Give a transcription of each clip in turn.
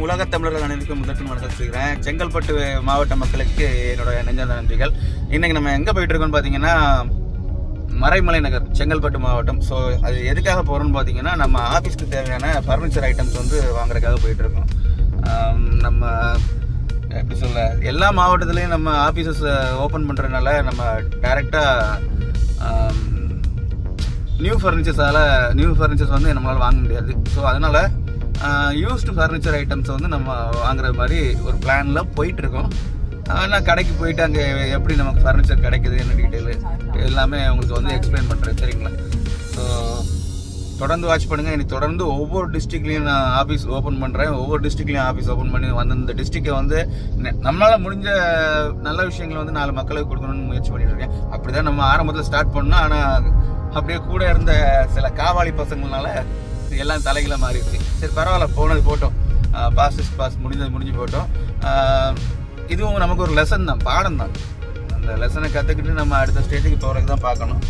உலகத் தமிழர்கள் அனைவருக்கும் முதற்கண் வணக்கம் செய்கிறேன். செங்கல்பட்டு மாவட்ட மக்களுக்கு என்னோட நெஞ்சார்ந்த நன்றிகள். இன்னைக்கு நம்ம எங்கே போயிட்டு இருக்கோம்னு பார்த்தீங்கன்னா மறைமலை நகர், செங்கல்பட்டு மாவட்டம். ஸோ அது எதுக்காக போகிறோம்னு பார்த்தீங்கன்னா நம்ம ஆஃபீஸ்க்கு தேவையான ஃபர்னிச்சர் ஐட்டம்ஸ் வந்து வாங்குறதுக்காக போயிட்டு இருக்கோம். நம்ம எப்படி சொல்ல, எல்லா மாவட்டத்துலேயும் நம்ம ஆஃபீஸஸ் ஓப்பன் பண்ணுறதுனால நம்ம டைரெக்டாக நியூ ஃபர்னிச்சர்ஸ் வந்து நம்மளால் வாங்க முடியாது. ஸோ அதனால் யூஸ்டு ஃபர்னிச்சர் ஐட்டம்ஸ் வந்து நம்ம வாங்குற மாதிரி ஒரு பிளானில் போயிட்டுருக்கோம். நான் கடைக்கு போயிட்டு அங்கே எப்படி நமக்கு ஃபர்னிச்சர் கிடைக்குது, என்ன டீட்டெயிலு எல்லாமே உங்களுக்கு வந்து எக்ஸ்பிளைன் பண்ணுறேன், சரிங்களா? ஸோ தொடர்ந்து வாட்ச் பண்ணுங்கள். இன்னைக்கு தொடர்ந்து ஒவ்வொரு டிஸ்ட்ரிக்ட்லேயும் நான் ஆஃபீஸ் ஓப்பன் பண்ணுறேன். ஒவ்வொரு டிஸ்ட்ரிக்ட்லேயும் ஆஃபீஸ் ஓப்பன் பண்ணி அந்தந்த டிஸ்ட்ரிக்டை வந்து நம்மளால் முடிஞ்ச நல்ல விஷயங்களை வந்து 4 மக்களுக்கு கொடுக்கணும்னு முயற்சி பண்ணிட்டு இருக்கேன். அப்படி தான் நம்ம ஆரம்பத்தில் ஸ்டார்ட் பண்ணோம். ஆனால் அப்படியே கூட இருந்த சில காவாளி பசங்களால எல்லாம் தலைகளை மாறிடுச்சு. சரி பரவாயில்ல, போனது போட்டோம், பாஸ் முடிஞ்சு போட்டோம். இதுவும் நமக்கு ஒரு லெசன் தான், பாடம் தான். அந்த லெசனை கற்றுக்கிட்டு நம்ம அடுத்த ஸ்டேஜுக்கு போகிறதுக்கு தான் பார்க்கணும்.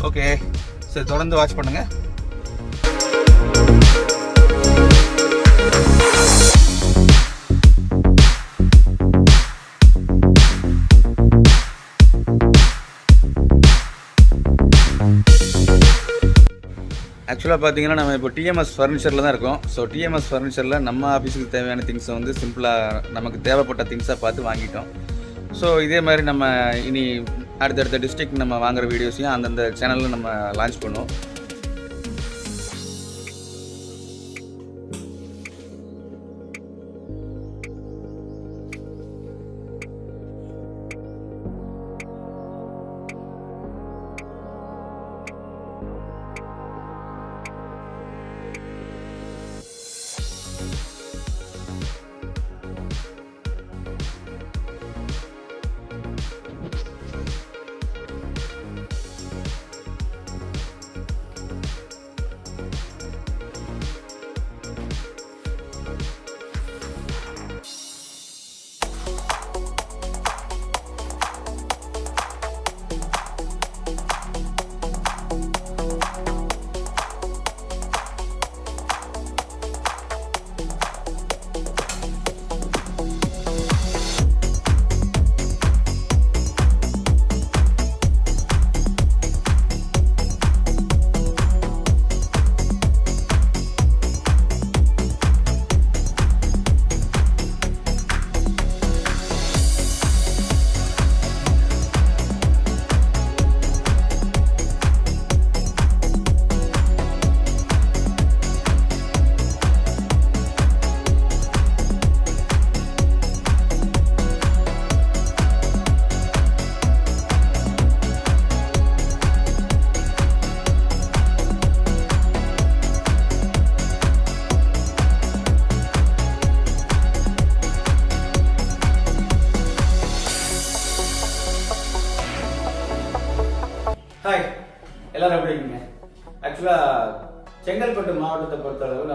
ஓகே, சரி தொடர்ந்து வாட்ச் பண்ணுங்கள். ஆக்சுவலாக பார்த்தீங்கன்னா நம்ம இப்போ டிஎம்எஸ் ஃபர்னிச்சரில் தான் இருக்கோம். ஸோ டிஎம்எஸ் ஃபர்னிச்சரில் நம்ம ஆஃபீஸுக்கு தேவையான திங்ஸை வந்து சிம்பிளாக நமக்கு தேவைப்பட்ட திங்ஸாக பார்த்து வாங்கிட்டோம். ஸோ இதே மாதிரி நம்ம இனி அடுத்தடுத்த டிஸ்ட்ரிக்ட் நம்ம வாங்குகிற வீடியோஸையும் அந்தந்த சேனலில் நம்ம லான்ச் பண்ணுவோம். ஹாய், எல்லாரும் எப்படி இருக்கீங்க? ஆக்சுவலாக செங்கல்பட்டு மாவட்டத்தை பொறுத்தளவு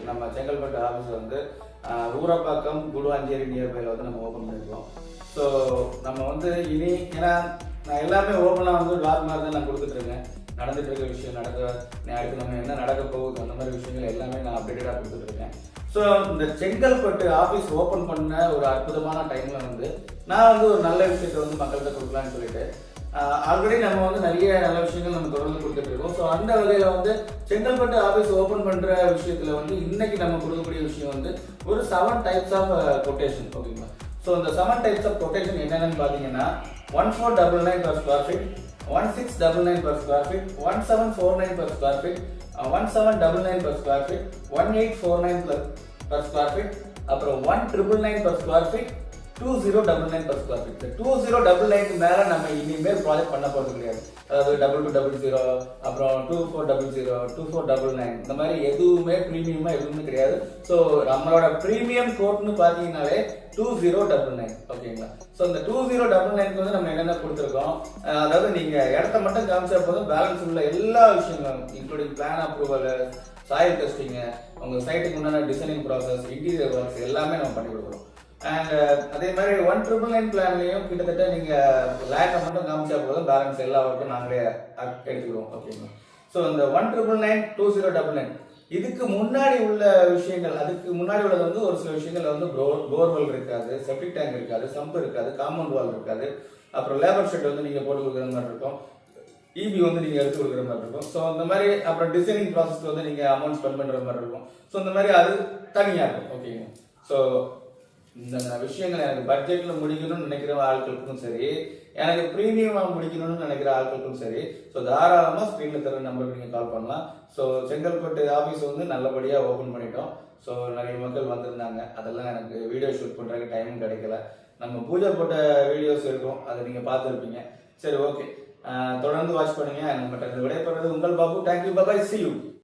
நம்ம செங்கல்பட்டு ஆஃபீஸ் வந்து ஊரப்பாக்கம் குடுவாஞ்சேரி நியர்பையில் வந்து நம்ம ஓப்பன் பண்ணிருக்கோம். ஸோ நம்ம வந்து இனி ஏன்னா நான் எல்லாமே ஓப்பனாக வந்து லாக் மாதிரி தான் நான் கொடுத்துட்ருக்கேன். நடந்துட்டு இருக்க விஷயம் அடுத்து நம்ம என்ன நடக்க போகுது அந்த மாதிரி விஷயங்கள் எல்லாமே நான் அப்டேட்டடாக கொடுத்துட்ருக்கேன். ஸோ இந்த செங்கல்பட்டு ஆஃபீஸ் ஓப்பன் பண்ண ஒரு அற்புதமான டைமில் வந்து நான் வந்து ஒரு நல்ல விஷயத்தை வந்து மக்கள்கிட்ட கொடுக்கலான்னு சொல்லிட்டு ஆல்ரெடி நம்ம வந்து நிறைய நல்ல விஷயங்கள் நம்ம தொடர்ந்து கொடுத்துட்டு இருக்கோம். ஸோ அந்த வகையில் வந்து செங்கல்பட்டு ஆஃபீஸ் ஓப்பன் பண்ணுற விஷயத்தில் வந்து இன்னைக்கு நம்ம கொடுக்கக்கூடிய விஷயம் வந்து ஒரு 7 டைப்ஸ் ஆஃப் கொட்டேஷன், ஓகேங்களா? ஸோ இந்த 7 டைப்ஸ் ஆஃப் கொட்டேஷன் என்னென்னு பார்த்தீங்கன்னா 1499 per square feet, 1699 per square feet, 1749 per square feet, 1799 per square feet, 1849 per square feet, அப்புறம் 1999 per square feet, 2099 per square feet. 2099 மேல நம்ம இனிமேல் ப்ராஜெக்ட் பண்ண போறது கிடையாது. அதாவது 2200, அப்புறம் 2400, 2499 இந்த மாதிரி எதுவுமே பிரீமியமா எதுவுமே கிடையாது. ஸோ நம்மளோட பிரீமியம் கோட்னு பார்த்தீங்கன்னாலே 2099, ஓகேங்களா? ஸோ இந்த 2099 வந்து நம்ம என்னென்ன கொடுத்துருக்கோம், அதாவது நீங்க இடத்த மட்டும் காமிச்சா போதும், பேலன்ஸ் உள்ள எல்லா விஷயங்களும் including plan approval, soil testing, உங்க சைட்டுக்கு உண்டான டிசைனிங் ப்ராசஸ், இன்டீரியர் ஒர்க்ஸ் எல்லாமே நம்ம பண்ணி கொடுக்குறோம். அண்ட் அதே மாதிரி 1999 பிளான்லையும் கிட்டத்தட்ட நீங்க லேண்டை மட்டும் காமிச்சா போதும், பேலன்ஸ் எல்லா ஒர்க்கும் நாங்களே எடுத்துக்கிறோம், ஓகேங்களா? ஸோ இந்த 1999, 2099 இதுக்கு முன்னாடி உள்ள விஷயங்கள், அதுக்கு முன்னாடி உள்ளது வந்து ஒரு சில விஷயங்கள் வந்து போர்வெல் இருக்காது, செப்டிக் டேங்க் இருக்காது, சம்ப் இருக்காது, காம்பவுண்ட் வால் இருக்காது, அப்புறம் லேபர் ஷெட் வந்து நீங்க போட்டு கொடுக்குற மாதிரி இருக்கும், இபி வந்து நீங்க எடுத்து கொடுக்குற மாதிரி இருக்கும். ஸோ அந்த மாதிரி அப்புறம் டிசைனிங் ப்ராசஸ்க்கு வந்து நீங்க அமௌண்ட் ஸ்பெண்ட் பண்ற மாதிரி இருக்கும். ஸோ இந்த மாதிரி அது தனியா இருக்கும். ஓகேங்க. ஸோ இந்த விஷயங்கள் எனக்கு பட்ஜெட்ல முடிக்கணும்னு நினைக்கிற ஆட்களுக்கும் சரி, எனக்கு பிரீமியமா முடிக்கணும்னு நினைக்கிற ஆட்களுக்கும் சரி, ஸோ தாராளமா ஸ்கிரீன்ல தர நம்பருக்கு நீங்க கால் பண்ணலாம். ஸோ செங்கல்பட்டு ஆஃபீஸ் வந்து நல்லபடியா ஓபன் பண்ணிட்டோம். ஸோ நிறைய மக்கள் வந்திருந்தாங்க. அதெல்லாம் எனக்கு வீடியோ ஷூட் பண்றதுக்கு டைமும் கிடைக்கல. நம்ம பூஜை போட்ட வீடியோஸ் இருக்கும், அதை நீங்க பார்த்துருப்பீங்க. சரி, ஓகே. தொடர்ந்து வாட்ச் பண்ணுங்க. நம்மகிட்ட விடைபெறுவது உங்கள் Babu. Thank you, bye, see you.